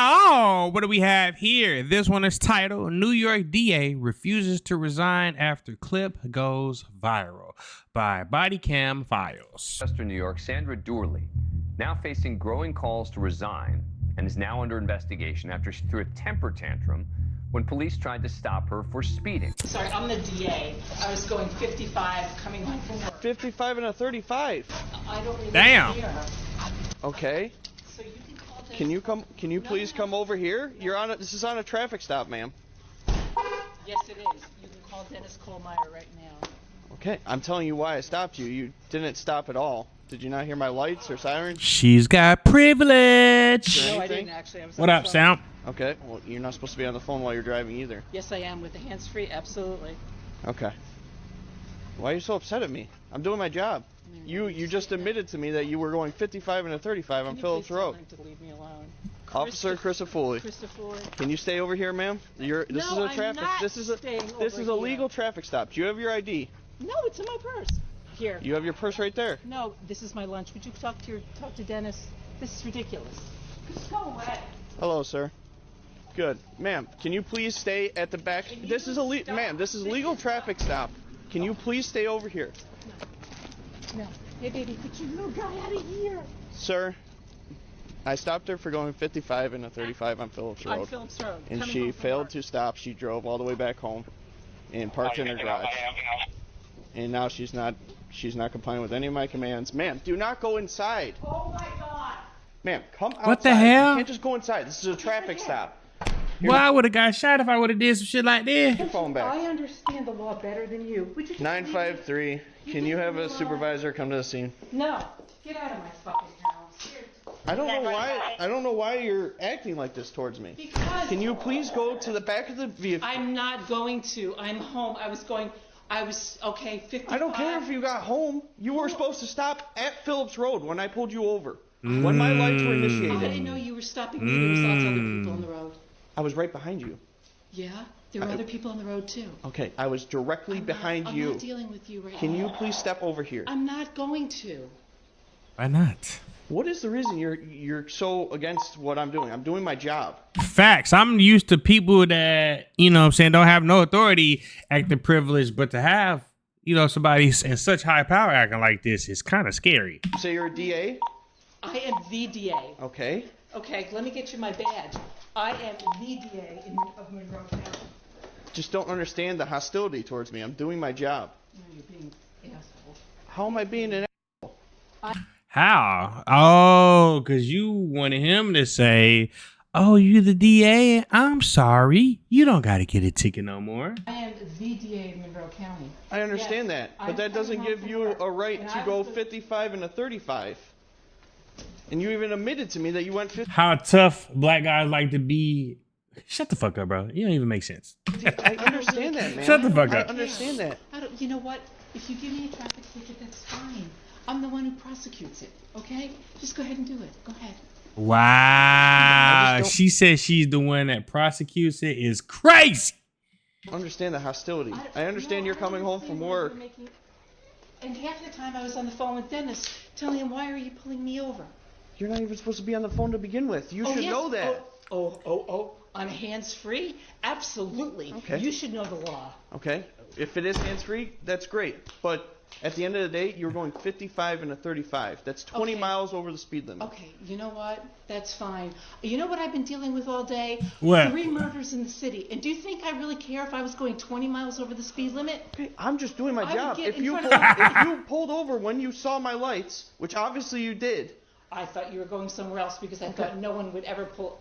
Oh, what do we have here? This one is titled New York DA Refuses to Resign After Clip Goes Viral by Bodycam Files. Western New York, Sandra Doorley, now facing growing calls to resign and is now under investigation after she threw a temper tantrum when police tried to stop her for speeding. Sorry, I'm the DA. I was going 55 coming home from work. 55 and a 35. I don't really Damn. hear. Okay. So you can call Dennis. Can you come? Can you please come over here? You're on. This is on a traffic stop, ma'am. Yes, it is. You can call Dennis Kohlmeyer right now. Okay. I'm telling you why I stopped you. You didn't stop at all. Did you not hear my lights or sirens? She's got privilege. No, I anything? didn't actually. I was What on up, the phone. Sam? Okay. Well, you're not supposed to be on the phone while you're driving either. Yes, I am with the hands-free. Absolutely. Okay. Why are you so upset at me? I'm doing my job. You just admitted to me that you were going 55 and a 35 on Can you Phillips please tell Road. him to leave me alone? Officer Christopher. Christopher. Can you stay over here, ma'am? This No, is a I'm traffic. not This is staying this over is a here. legal traffic stop. Do you have your ID? No, it's in my purse. Here. You have your purse right there. No, this is my lunch. Would you talk to Dennis? This is ridiculous. Just go away. Hello, sir. Good, ma'am. Can you please stay at the back? Can This you is a stop? ma'am. This is legal traffic stop. Can you please stay over here, No. Hey, baby, get your little guy out of here. sir? I stopped her for going 55 and a 35 on Phillips On Road, Phillips Road. and coming she home from failed work. to stop. She drove all the way back home and parked in her garage. And now she's not complying with any of my commands. Ma'am, do not go inside. Oh my God. Ma'am, come outside. What the hell? You can't just go inside. This is a traffic stop. Well, I would have got shot if I would have did some shit like this. Your phone back. I understand the law better than you. Would you just 953. Can you have a supervisor come to the scene? No. Get out of my fucking house. Here. I don't know why you're acting like this towards me. Because Can you please go to the back of the vehicle? I'm not going to. I'm home. Okay, 55. I don't care if you got home. You were supposed to stop at Phillips Road when I pulled you over. When my lights were I initiated. didn't know you were stopping me. There was lots of other people on the road. I was right behind you. Yeah? There were other people on the road too. Okay, I was directly behind I'm you. not dealing with you right Can now. you please step over here? I'm not going to. Why not? What is the reason you're so against what I'm doing? I'm doing my job. Facts. I'm used to people that, you know what I'm saying, don't have no authority acting privileged, but to have, you know, somebody in such high power acting like this is kind of scary. You say you're a DA? I am the DA. Okay. Okay, let me get you my badge. I am the DA of Monroe County. Just don't understand the hostility towards me. I'm doing my job. No, you're being an asshole. How am I being an How? Oh, because you wanted him to say, oh, you the DA? I'm sorry. You don't got to get a ticket no more. I am the DA of Monroe County. I understand Yes, that, but I'm that doesn't coming give home you from work, a right and to I go was the- 55 and a 35. And you even admitted to me that you went 50. How tough black guys like to be. Shut the fuck up, bro. You don't even make sense. I understand that, man. Shut the fuck I up. understand that. You know what? If you give me a traffic ticket, that's fine. I'm the one who prosecutes it, okay? Just go ahead and do it. Go ahead. Wow. don't- She says she's the one that prosecutes it is crazy. Understand the hostility. I understand you're coming home from work. And half the time I was on the phone with Dennis telling him, why are you pulling me over? You're not even supposed to be on the phone to begin with. You should yes. know that. Oh, I'm hands-free? Absolutely. Okay. You should know the law. Okay? If it is hands-free, that's great. But at the end of the day, you're going 55 and a 35. That's 20 Okay. miles over the speed limit. Okay, you know what? That's fine. You know what I've been dealing with all day? What? 3 murders in the city. And do you think I really care if I was going 20 miles over the speed limit? Okay, I'm just doing my I would job. get If in you front pulled, of- if you pulled over when you saw my lights, which obviously you did, I thought you were going somewhere else because I thought no one would ever pull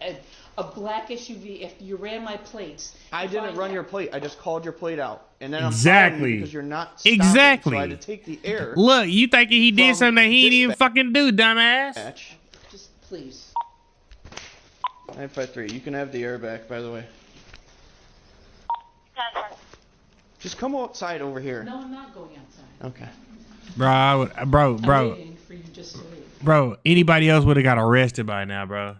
a black SUV if you ran my plates. I If didn't run had- your plate. I just called your plate out, and then I'm Exactly. following you because you're not stopping. Exactly. So I had to take the air. Look, you thinking he did From something that he didn't even dispatch. fucking do, dumbass? Match. Just please. 953. You can have the air back, by the way. Just come outside over here. No, I'm not going outside. Okay. Bro, I'm bro, waiting for you just to leave. bro. Anybody else would have got arrested by now, bro.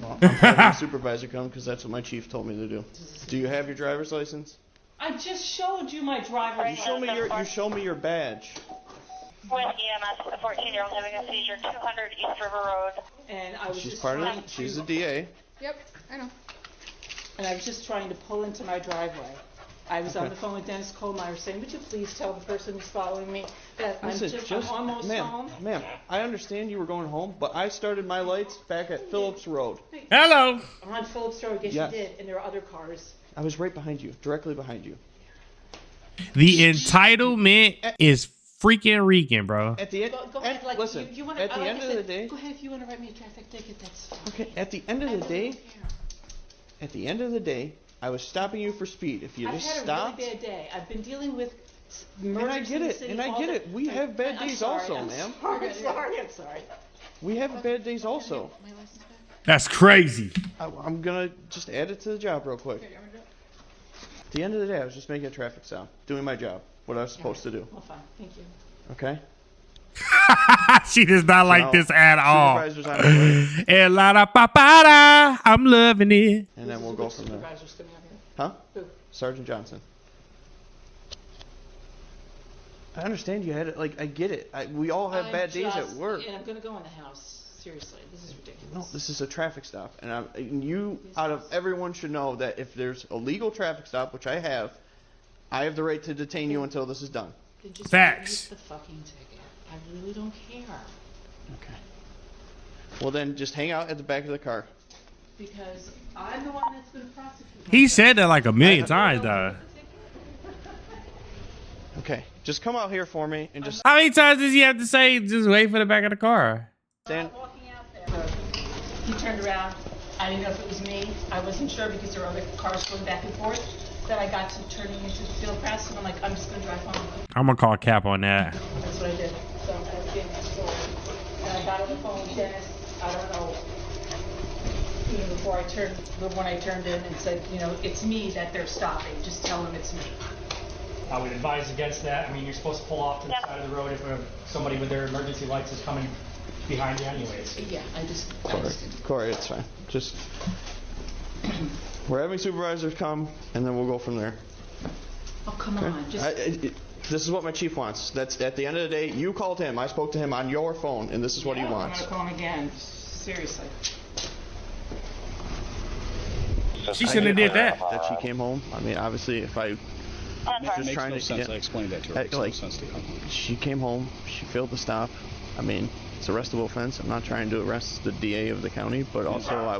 Well, I'm having the supervisor come because that's what my chief told me to do. Do you have your driver's license? I just showed you my driver's You show me your badge. With EMS, a 14-year-old having a seizure, 200 East River Road. And I was She's just part trying of. She's to, the DA. Yep, I know. And I was just trying to pull into my driveway. I was on the phone with Dennis Kohlmeyer saying, would you please tell the person who's following me that I'm almost home? Ma'am, I understand you were going home, but I started my lights back at Phillips Road. Hello. I'm on Phillips Road, yes Yes. you did, and there are other cars. I was right behind you, directly behind you. The entitlement is freaking reeking, bro. At the end, Go ahead, like, listen, you wanna, at the like end I of the said, day, go ahead if you want to write me a traffic ticket, that's fine. okay, at the end of the I really day, don't care. at the end of the day, I was stopping you for speed. If you I've just had stopped, a really bad day. I've been dealing with and murders I get in the it, city and I all get the- it. We have bad I'm days sorry, also, I'm ma'am. sorry, I'm sorry. We have bad days also. My license back? That's crazy. I'm gonna just add it to the job real quick. At the end of the day, I was just making a traffic stop, doing my job, what I was supposed to do. Well, fine, thank you. Okay? She does not like Now, this at all. Supervisor's on his way, And la da pa pa da. I'm loving it. and then we'll go Which from there. supervisor's coming out here? Huh? Who? Sergeant Johnson. I understand you had it. Like, I get it. We all have bad days at work. And I'm gonna go in the house. Seriously, this is ridiculous. No, this is a traffic stop, and you, out of everyone, should know that if there's a legal traffic stop, which I have the right to detain you until this is done. Then just Facts. release the fucking ticket. I really don't care. Okay. Well, then just hang out at the back of the car. Because I'm the one that's gonna prosecute He myself. said that like a million times, though. Okay. Just come out here for me and just How many times does he have to say, just wait for the back of the car? stand. Walking out there. He turned around. I didn't know if it was me. I wasn't sure because there were other cars going back and forth. Then I got to turning into the field press, and I'm like, I'm just gonna drive home. I'm gonna call Cap on that. That's what I did. So I did. So, and I got on the phone with Dennis. I don't know. Even before I turned, when I turned in and said, you know, it's me that they're stopping. Just tell them it's me. I would advise against that. I mean, you're supposed to pull off to the side of the road if somebody with their emergency lights is coming behind you anyways. Yeah, I just Corey, it's fine. Just we're having supervisors come, and then we'll go from there. Oh, come Okay? on. Just This is what my chief wants. That's at the end of the day. You called him. I spoke to him on your phone, and this is what he wants. I'm gonna call him again. Seriously. She shouldn't have did that. That she came home. I mean, obviously, if I just Makes trying no to sense. get, I explained that to her. I- It makes like, no sense to come home. she came home. She failed to stop. I mean, it's a arrestable offense. I'm not trying to arrest the DA of the county, but also I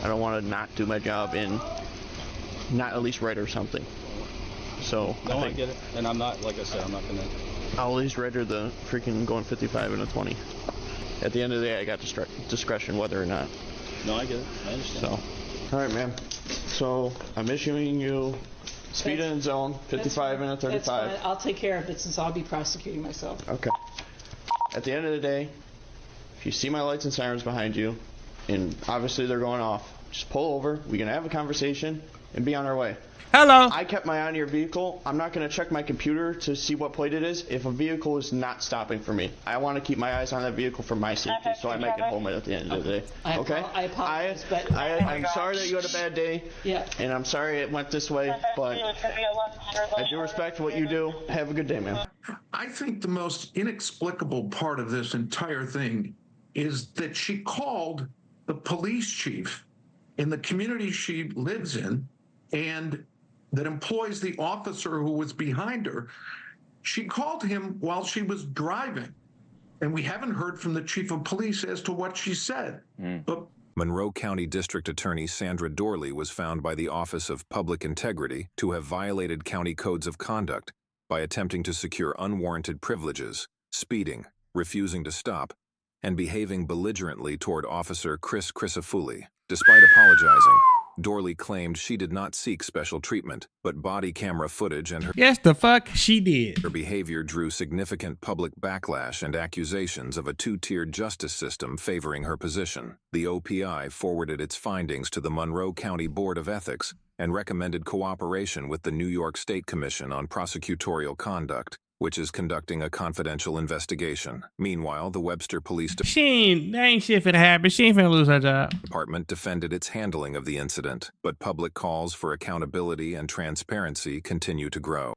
don't want to not do my job and not at least write her something. So No, I think get it. And I'm not, like I said, I'm not going to. I'll at least write her the freaking going 55 and a 20. At the end of the day, I got discretion whether or not. No, I get it. I understand. So, all right, ma'am. So I'm issuing you speed in zone 55 and a 35. That's fine. I'll take care of it since I'll be prosecuting myself. Okay. At the end of the day, if you see my lights and sirens behind you, and obviously they're going off, just pull over. We can have a conversation and be on our way. Hello. I kept my eye on your vehicle. I'm not going to check my computer to see what plate it is if a vehicle is not stopping for me. I want to keep my eyes on that vehicle for my safety, so I make it home at the end of the day. Okay? I apologize, but I'm sorry that you had a bad day, yeah. and I'm sorry it went this way, but I do respect what you do. Have a good day, man. I think the most inexplicable part of this entire thing is that she called the police chief in the community she lives in and that employs the officer who was behind her. She called him while she was driving, and we haven't heard from the chief of police as to what she said. But Monroe County District Attorney Sandra Dorley was found by the Office of Public Integrity to have violated county codes of conduct by attempting to secure unwarranted privileges, speeding, refusing to stop, and behaving belligerently toward Officer Chris Crisafulli. Despite apologizing, Dorley claimed she did not seek special treatment, but body camera footage and Yes, the fuck she did. her behavior drew significant public backlash and accusations of a two-tiered justice system favoring her position. The OPI forwarded its findings to the Monroe County Board of Ethics and recommended cooperation with the New York State Commission on Prosecutorial Conduct, which is conducting a confidential investigation. Meanwhile, the Webster Police That ain't shit finna happen. She ain't finna lose her job. Department defended its handling of the incident, but public calls for accountability and transparency continue to grow.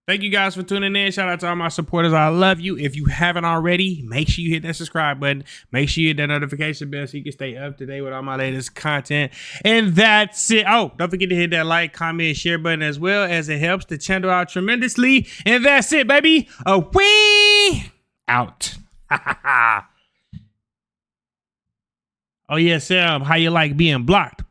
Thank you guys for tuning in. Shout out to all my supporters. I love you. If you haven't already, make sure you hit that subscribe button. Make sure you hit that notification bell so you can stay up to date with all my latest content. And that's it. Oh, don't forget to hit that like, comment, share button as well, as it helps the channel out tremendously. And that's it, baby. We out. Oh, yeah, Sam, how you like being blocked?